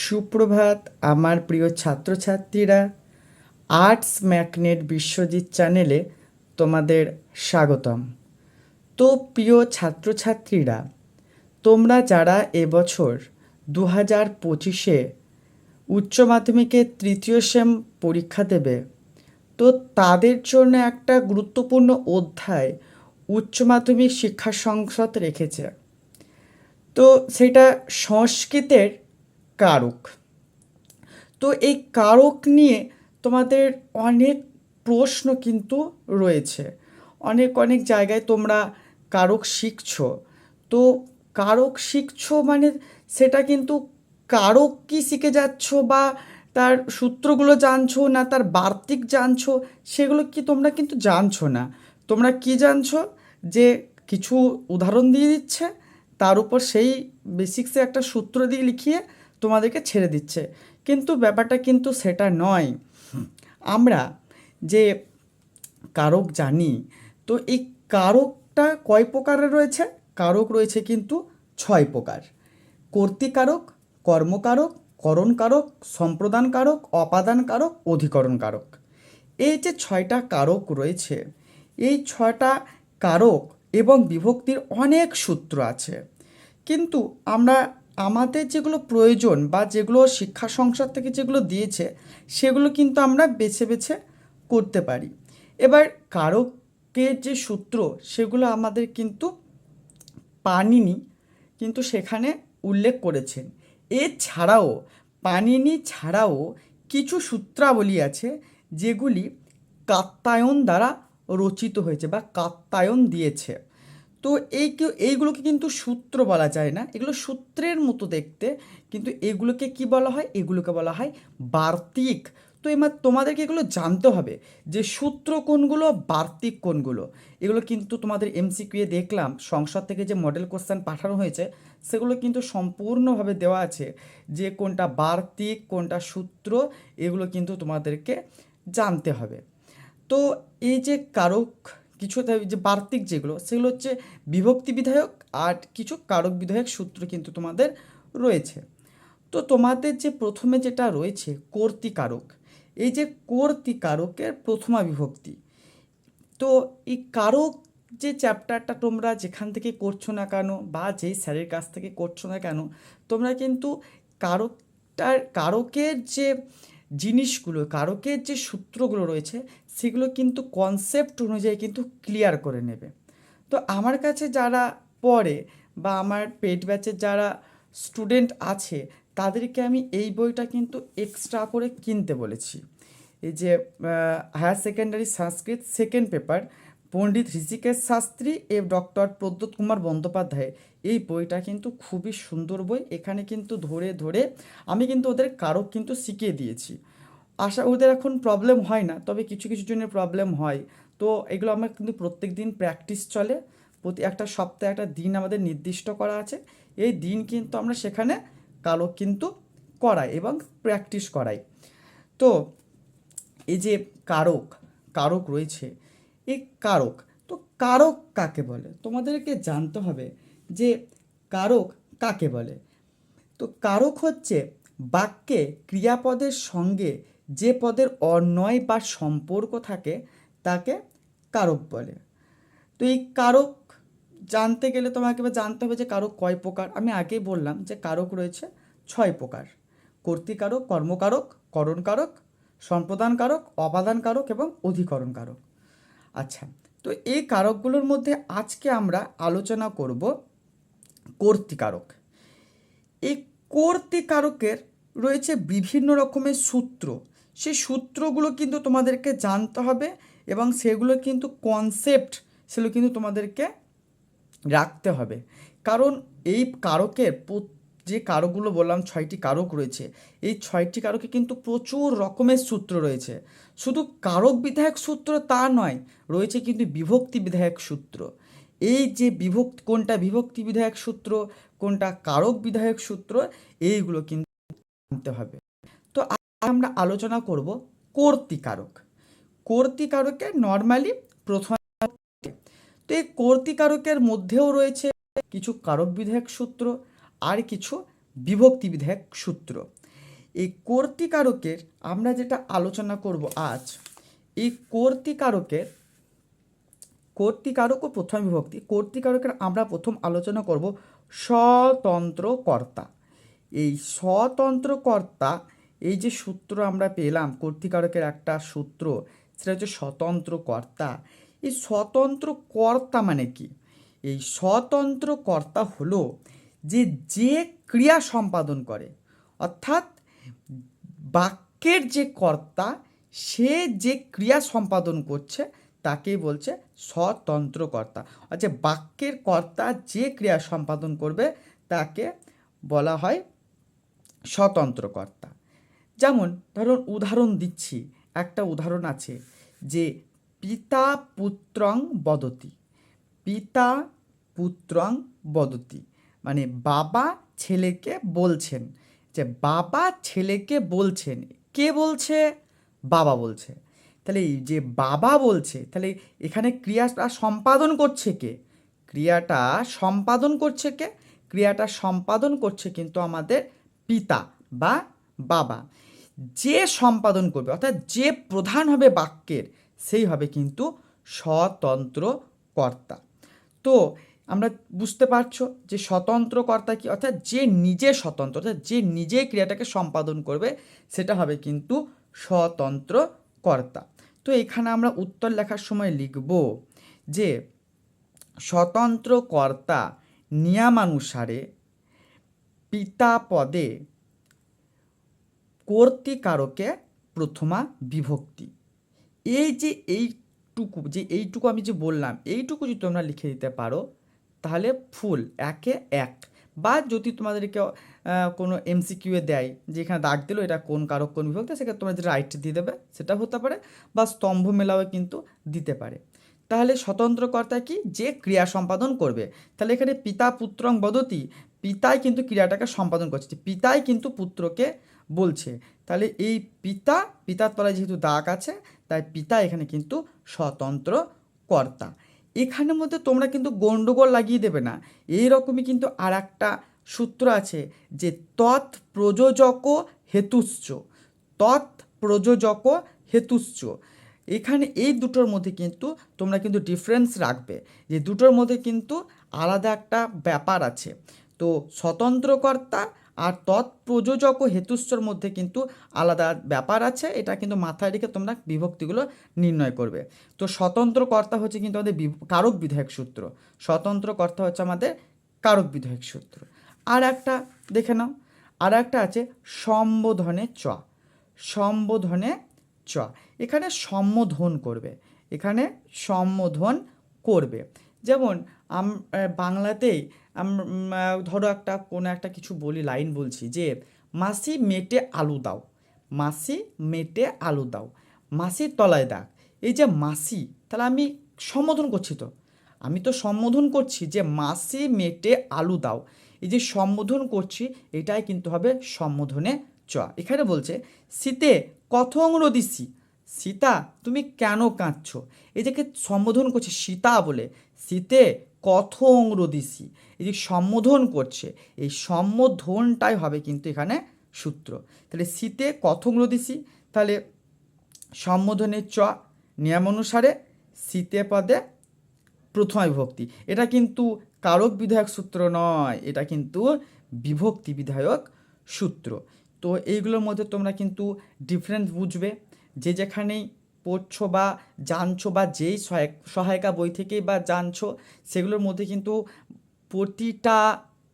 সুপ্রভাত আমার প্রিয় ছাত্রছাত্রীরা। আর্টস ম্যাগনেট বিশ্বজিৎ চ্যানেলে তোমাদের স্বাগতম। তো প্রিয় ছাত্রছাত্রীরা, তোমরা যারা এবছর 2025-এ উচ্চ মাধ্যমিকের তৃতীয় সেম পরীক্ষা দেবে, তো তাদের জন্য একটা গুরুত্বপূর্ণ অধ্যায় উচ্চ মাধ্যমিক শিক্ষা সংসদ রেখেছে। তো সেটা সংস্কৃতের কারক। তো এই কারক নিয়ে তোমাদের অনেক প্রশ্ন কিন্তু রয়েছে। অনেক অনেক জায়গায় তোমরা কারক শিখছো। তো কারক শিখছো মানে সেটা কিন্তু কারক কি শিখে যাচ্ছ বা তার সূত্রগুলো জানছো না তার বার্তিক জানছো, সেগুলো কি তোমরা কিন্তু জানছো না। তোমরা কি জানছো যে কিছু উদাহরণ দিয়ে দিচ্ছে, তার উপর সেই বেসিক্সে একটা সূত্র দিয়ে লিখিয়ে তোমাদেরকে ছেড়ে দিচ্ছে। কিন্তু ব্যাপারটা কিন্তু সেটা নয়। আমরা যে কারক জানি, তো এই কারকটা কয় প্রকারের রয়েছে? কারক রয়েছে কিন্তু 6 প্রকার। কর্তৃকারক, কর্মকারক, করণকারক, সম্প্রদান কারক, অপাদান কারক, অধিকরণ কারক। এই যে 6টা কারক রয়েছে, এই 6টা কারক এবং বিভক্তির অনেক সূত্র আছে। কিন্তু আমরা আমাদের যেগুলো প্রয়োজন বা যেগুলো শিক্ষা সংসদ থেকে যেগুলো দিয়েছে, সেগুলো কিন্তু আমরা বেছে বেছে করতে পারি। এবার কারকের যে সূত্র, সেগুলো আমাদের কিন্তু পানিনি কিন্তু সেখানে উল্লেখ করেছেন। এছাড়াও পানিনি ছাড়াও কিছু সূত্রাবলী আছে যেগুলি কাত্যায়ন দ্বারা রচিত হয়েছে বা কাত্যায়ন দিয়েছে। তো এইগুলোকে কিন্তু সূত্র বলা যায় না, এগুলো সূত্রের মতো দেখতে, কিন্তু এগুলোকে কি বলা হয়? এগুলোকে বলা হয় বার্তিক। তো এবার তোমাদেরকে এগুলো জানতে হবে যে সূত্র কোনগুলো, বার্তিক কোনগুলো। এগুলো কিন্তু তোমাদের এমসিকিউয়ে দেখলাম সংসদ থেকে যে মডেল কোশ্চেন পাঠানো হয়েছে, সেগুলো কিন্তু সম্পূর্ণভাবে দেওয়া আছে যে কোনটা বার্তিক কোনটা সূত্র, এগুলো কিন্তু তোমাদেরকে জানতে হবে। তো এই যে কারক কিছু যে বার্তিক যেগুলো, সেগুলো হচ্ছে বিভক্তি বিধায়ক, আর কিছু কারক বিধায়ক সূত্র কিন্তু তোমাদের রয়েছে। তো তোমাদের যে প্রথমে যেটা রয়েছে কর্তৃকারক, এই যে কর্তৃকারকের প্রথমা বিভক্তি। তো এই কারক যে চ্যাপ্টারটা তোমরা যেখান থেকে করছো না কেন বা যেই স্যারের কাছ থেকে করছো না কেন, তোমরা কিন্তু কারকের যে জিনিসগুলো, কারকের যে সূত্রগুলো রয়েছে, সেগুলো কিন্তু কনসেপ্ট অনুযায়ী কিন্তু ক্লিয়ার করে নেবে। তো আমার কাছে যারা পড়ে বা আমার পেড ব্যাচের যারা স্টুডেন্ট আছে, তাদেরকে আমি এই বইটা কিন্তু এক্সট্রা করে কিনতে বলেছি। এই যে হায়ার সেকেন্ডারি সংস্কৃত সেকেন্ড পেপার, পণ্ডিত ঋষিকেশ শাস্ত্রী ডক্টর প্রদ্যোৎ কুমার বন্দ্যোপাধ্যায়, এই বইটা কিন্তু খুবই সুন্দর বই। এখানে কিন্তু ধরে ধরে আমি কিন্তু ওদের কারক কিন্তু শিখিয়ে দিয়েছি। ওদের এখন প্রবলেম হয় না, তবে কিছু কিছু জনের প্রবলেম হয়। তো এগুলো আমার কিন্তু প্রত্যেক দিন প্র্যাকটিস চলে। প্রতি একটা সপ্তাহে একটা দিন আমাদের নির্দিষ্ট করা আছে। এই দিন কিন্তু আমরা সেখানে কারক কিন্তু করাই এবং প্র্যাকটিস করাই। তো এই যে কারক কারক রয়েছে, এই কারক, তো কারক কাকে বলে তোমাদেরকে জানতে হবে যে কারক কাকে বলে। তো কারক হচ্ছে বাক্যে ক্রিয়াপদের সঙ্গে যে পদের অন্বয় বা সম্পর্ক থাকে, তাকে কারক বলে। তো এই কারক জানতে গেলে তোমাকে এবার জানতে হবে যে কারক কয় প্রকার। আমি আগেই বললাম যে কারক রয়েছে 6 প্রকার। কর্তৃকারক, কর্মকারক, করণকারক, সম্প্রদান কারক, অপাদান কারক এবং অধিকরণ কারক। আচ্ছা, তো এই কারকগুলোর মধ্যে আজকে আমরা আলোচনা করব কর্তৃকারক। এই কর্তৃকারকের রয়েছে বিভিন্ন রকমের সূত্র। সেই সূত্রগুলো কিন্তু তোমাদেরকে জানতে হবে এবং সেগুলো কিন্তু কনসেপ্ট, সেগুলো কিন্তু তোমাদেরকে রাখতে হবে। কারণ এই কারকের যে কারকগুলো বললাম 6টি কারক রয়েছে, এই 6টি কারকে কিন্তু প্রচুর রকমের সূত্র রয়েছে। শুধু কারক বিধায়ক সূত্র তা নয়, রয়েছে কিন্তু বিভক্তি বিধায়ক সূত্র। এই যে কোনটা বিভক্তি বিধায়ক সূত্র, কোনটা কারক বিধায়ক সূত্র, এইগুলো কিন্তু জানতে হবে। তো আজ আমরা আলোচনা করব কর্তৃকারক। কর্তৃকারকে নর্মালি প্রথম। তো এই কর্তৃকারকের মধ্যেও রয়েছে কিছু কারক বিধায়ক সূত্র আর কিছু বিভক্তি বিধায়ক সূত্র। এই কর্তৃকারকের আমরা যেটা আলোচনা করব আজ, এই কর্তৃকারক ও প্রথম বিভক্তি। কর্তৃকারকের আমরা প্রথম আলোচনা করব স্বতন্ত্র কর্তা। এই স্বতন্ত্র কর্তা, এই যে সূত্র আমরা পেলাম কর্তৃকারকের একটা সূত্র, সেটা হচ্ছে স্বতন্ত্র কর্তা। এই স্বতন্ত্র কর্তা মানে কি? এই স্বতন্ত্র কর্তা হলো যে ক্রিয়া সম্পাদন করে, অর্থাৎ বাক্যের যে কর্তা, সে যে ক্রিয়া সম্পাদন করছে তাকেই বলছে স্বতন্ত্র কর্তা। আচ্ছা, বাক্যের কর্তা যে ক্রিয়া সম্পাদন করবে তাকে বলা হয় স্বতন্ত্র কর্তা। যেমন ধরুন উদাহরণ দিচ্ছি, একটা উদাহরণ আছে যে পিতা পুত্রং বদতি। পিতা পুত্রং বদতি মানে বাবা ছেলেকে বলছেন। যে বাবা ছেলেকে বলছেন, কে বলছে? বাবা বলছে। তাহলে এই যে বাবা বলছে, তাহলে এখানে ক্রিয়াটা সম্পাদন করছে কে? ক্রিয়াটা সম্পাদন করছে কে? ক্রিয়াটা সম্পাদন করছে কিন্তু আমাদের পিতা বা বাবা। যে সম্পাদন করবে, অর্থাৎ যে প্রধান হবে বাক্যের, সেই হবে কিন্তু স্বতন্ত্র কর্তা। তো আমরা বুঝতে পারছো যে স্বতন্ত্র কর্তা কি, অর্থাৎ যে নিজে স্বতন্ত্র, অর্থাৎ যে নিজে ক্রিয়াটাকে সম্পাদন করবে সেটা হবে কিন্তু স্বতন্ত্র কর্তা। তো এখানে আমরা উত্তর লেখার সময় লিখব যে স্বতন্ত্র কর্তা নিয়মানুসারে পিতা পদে কর্তৃকারকে প্রথমা বিভক্তি। এই যে এইটুকু আমি যে বললাম, এইটুকু যদি তোমরা লিখে দিতে পারো তাহলে ফুল একে এক। বা যদি তোমাদেরকে কোনো এমসিকিউয়ে দেয় যে এখানে দাগ দিল এটা কোন কারক কোন বিভক্তি, সেখানে তোমরা যে রাইট দিয়ে দেবে সেটা হতে পারে, বা স্তম্ভ মেলাও কিন্তু দিতে পারে। তাহলে স্বতন্ত্র কর্তা কি? যে ক্রিয়া সম্পাদন করবে। তাহলে এখানে পিতা পুত্রং বদতি, পিতাই কিন্তু ক্রিয়াটাকে সম্পাদন করছে, পিতাই কিন্তু পুত্রকে বলছে। তাহলে এই পিতার তলায় যেহেতু দাগ আছে, তাই পিতা এখানে কিন্তু স্বতন্ত্র কর্তা। এখানের মধ্যে তোমরা কিন্তু গণ্ডগোল লাগিয়ে দেবে না। এই রকমই কিন্তু আর একটা সূত্র আছে যে তৎপ্রযোজক হেতুশ্চ। তৎপ্রযোজক হেতুশ্চ, এখানে এই দুটোর মধ্যে কিন্তু তোমরা কিন্তু ডিফারেন্স রাখবে, যে দুটোর মধ্যে কিন্তু আলাদা একটা ব্যাপার আছে। তো স্বতন্ত্রকর্তা আর তৎপ্রযোজক ও হেতুশ্চর মধ্যে কিন্তু আলাদা ব্যাপার আছে, এটা কিন্তু মাথায় রেখে তোমরা বিভক্তিগুলো নির্ণয় করবে। তো স্বতন্ত্র কর্তা হচ্ছে কিন্তু আমাদের কারক বিধায়ক সূত্র। স্বতন্ত্র কর্তা হচ্ছে আমাদের কারক বিধায়ক সূত্র। আর একটা দেখে নাও, আর একটা আছে সম্বোধনে চ। সম্বোধনে চ, এখানে সম্বোধন করবে, এখানে সম্বোধন করবে। যেমন বাংলাতেই ধরো কোনো একটা কিছু বলি, লাইন বলছি যে মাসি মেটে আলু দাও, মাসি মেটে আলু দাও, মাসির তলায় দাগ। এই যে মাসি, তাহলে আমি সম্বোধন করছি, তো আমি তো সম্বোধন করছি যে মাসি মেটে আলু দাও। এই যে সম্বোধন করছি, এটাই কিন্তু হবে সম্বোধনে চ। এখানে বলছে শীতে কথং রদিসি, সীতা তুমি কেন কাঁদছো। এই যে সম্বোধন করছে সীতা বলে, শীতে কথং রদিসি, এই যে সম্বোধন করছে, এই সম্বোধনটাই হবে কিন্তু এখানে সূত্র। তাহলে শীতে কথং রদিসি, তাহলে সম্বোধনের চ নিয়মানুসারে শীতে পদে প্রথমা বিভক্তি। এটা কিন্তু কারক বিধায়ক সূত্র নয়, এটা কিন্তু বিভক্তি বিধায়ক সূত্র। তো এইগুলোর মধ্যে তোমরা কিন্তু ডিফারেন্স বুঝবে, যে যেখানেই পড়ছো বা জানছো, বা যেই সহায়িকা বই থেকেই বা জানছো, সেগুলোর মধ্যে কিন্তু প্রতিটা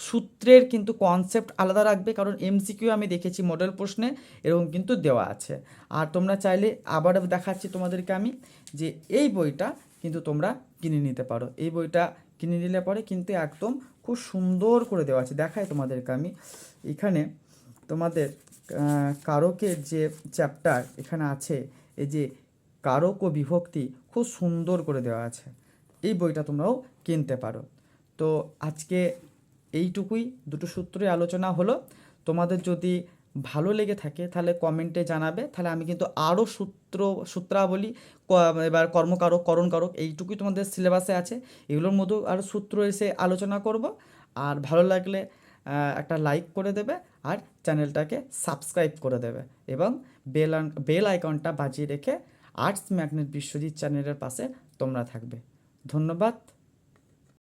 সূত্রের কিন্তু কনসেপ্ট আলাদা রাখবে, কারণ এমসিকিউ আমি দেখেছি মডেল প্রশ্নে এরকম কিন্তু দেওয়া আছে। আর তোমরা চাইলে আবারও দেখাচ্ছি তোমাদেরকে আমি, যে এই বইটা কিন্তু তোমরা কিনে নিতে পারো। এই বইটা কিনে নিলে পরে কিন্তু একদম খুব সুন্দর করে দেওয়া আছে। দেখাই তোমাদেরকে আমি, এখানে তোমাদের কারকের যে চ্যাপ্টার এখানে আছে, এই যে কারক ও বিভক্তি খুব সুন্দর করে দেওয়া আছে। এই বইটা তোমরাও কিনতে পারো। তো আজকে এইটুকুই, দুটো সূত্রে আলোচনা হলো। তোমাদের যদি ভালো লেগে থাকে তাহলে কমেন্টে জানাবে, তাহলে আমি কিন্তু আরও সূত্রাবলী, এবার কর্মকারক করণকারক এইটুকুই তোমাদের সিলেবাসে আছে, এগুলোর মধ্যেও আরও সূত্র এসে আলোচনা করব। আর ভালো লাগলে একটা লাইক করে দেবে, আর চ্যানেলটাকে সাবস্ক্রাইব করে দেবে এবং বেল আইকনটা বাজিয়ে রেখে আর্টস ম্যাগনেট বিশ্বজিৎ চ্যানেলের পাশে তোমরা থাকবে। ধন্যবাদ।